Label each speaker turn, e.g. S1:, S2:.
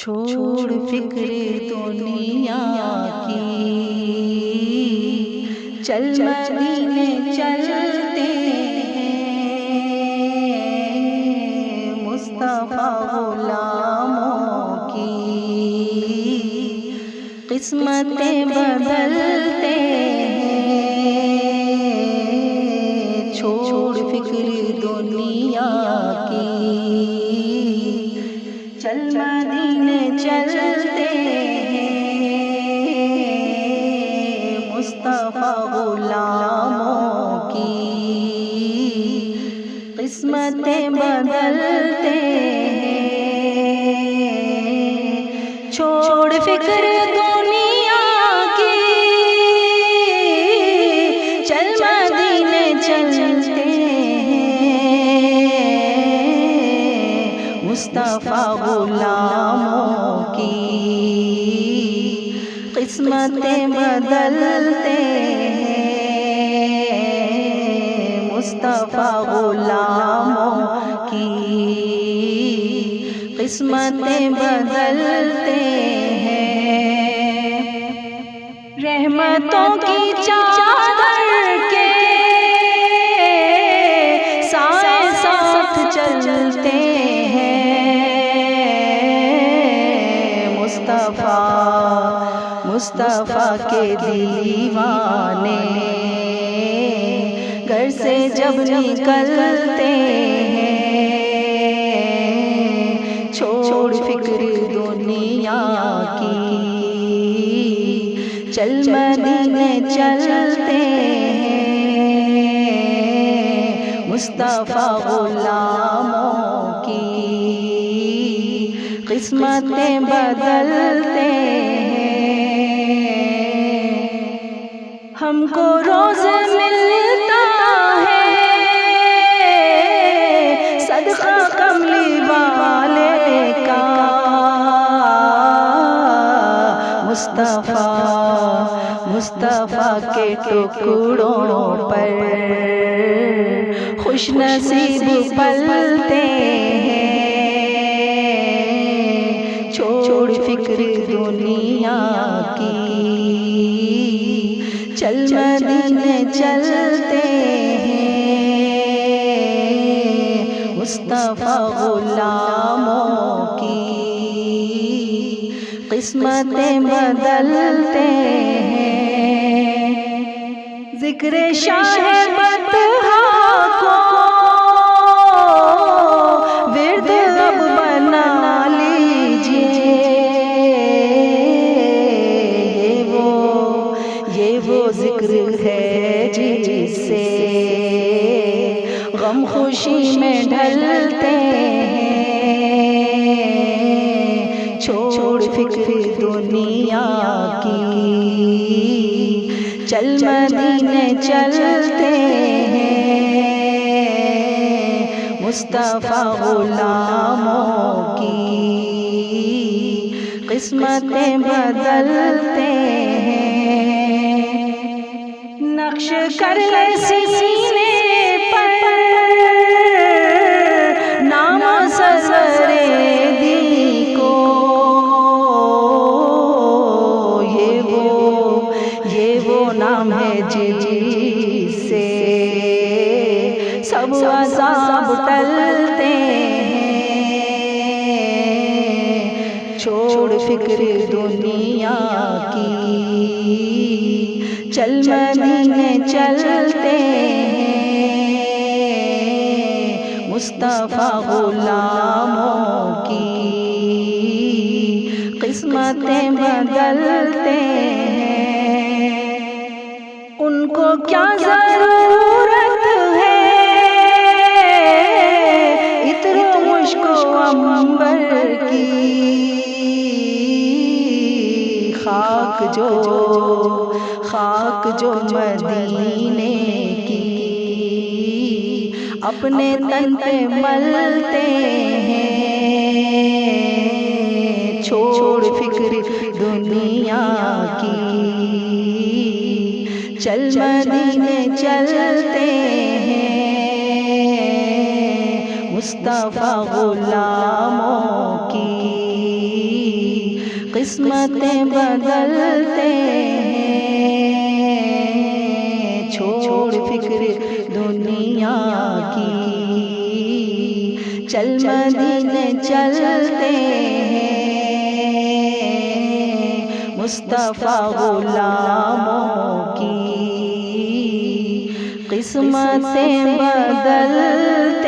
S1: چھوڑ فکر دنیا کی، چل مدینے چلتے ہیں، مصطفیٰ غلاموں کی قسمتیں بدلتے ہیں، چھوڑ فکر دنیا کی، چل مدینے چلتے ہیں، مصطفیٰ غلاموں کی قسمتیں بدلتے ہیں، چھوڑ فکر دنیا کی، چل مدینے چلتے ہیں، مصطفیٰ غلاموں کی قسمتیں بدلتے ہیں، مصطفیٰ غلاموں کی قسمتیں بدلتے ہیں، رحمتوں کی چادر کے سائے ساتھ چلتے مصطفیٰ کے دیوانے گھر سے جب نکلتے ہیں، چھوڑ فکر دنیا کی، چل مدینے چلتے ہیں، مصطفیٰ غلاموں کی قسمتیں بدلتے ہیں، ہم کو روز ملتا ہے صدقہ کملی والے کا، مصطفیٰ کے ٹکڑوں پر خوش نصیب پلتے ہیں، چھوڑ فکر دنیا کی، چل مدینے چلتے ہیں، مصطفیٰ غلاموں کی قسمتیں بدلتے ہیں، ذکر شاہ بطحا کو ورد اب بنا لیجئے، یہ وہ ذکر ہے جس سے غم خوشی میں ڈھلتے ہیں، چھوڑ فکر دنیا کی، چل مدینے چلتے ہیں، مصطفیٰ غلاموں کی قسمتیں بدلتے ہیں، نقش کر لے سینے پر نام سرور دی کو، یہ وہ نام ہے جس سے سب عذاب ٹلتے ہیں، چھوڑ فکر دنیا کی، چل مدینے چلتے ہیں، مصطفیٰ غلاموں کی قسمتیں بدلتے ہیں، ان کو کیا ضرورت ہے عطر و مشک و عنبر کی، خاک جو مدینے کی اپنے تن پہ ملتے ہیں، چھوڑ فکر دنیا کی، چل مدینے چلتے ہیں، مصطفیٰ غلاموں کی قسمتیں بدلتے ہیں، چھوڑ فکر دنیا کی، چل مدینے چلتے ہیں، مصطفیٰ غلاموں کی قسمتیں بدلتے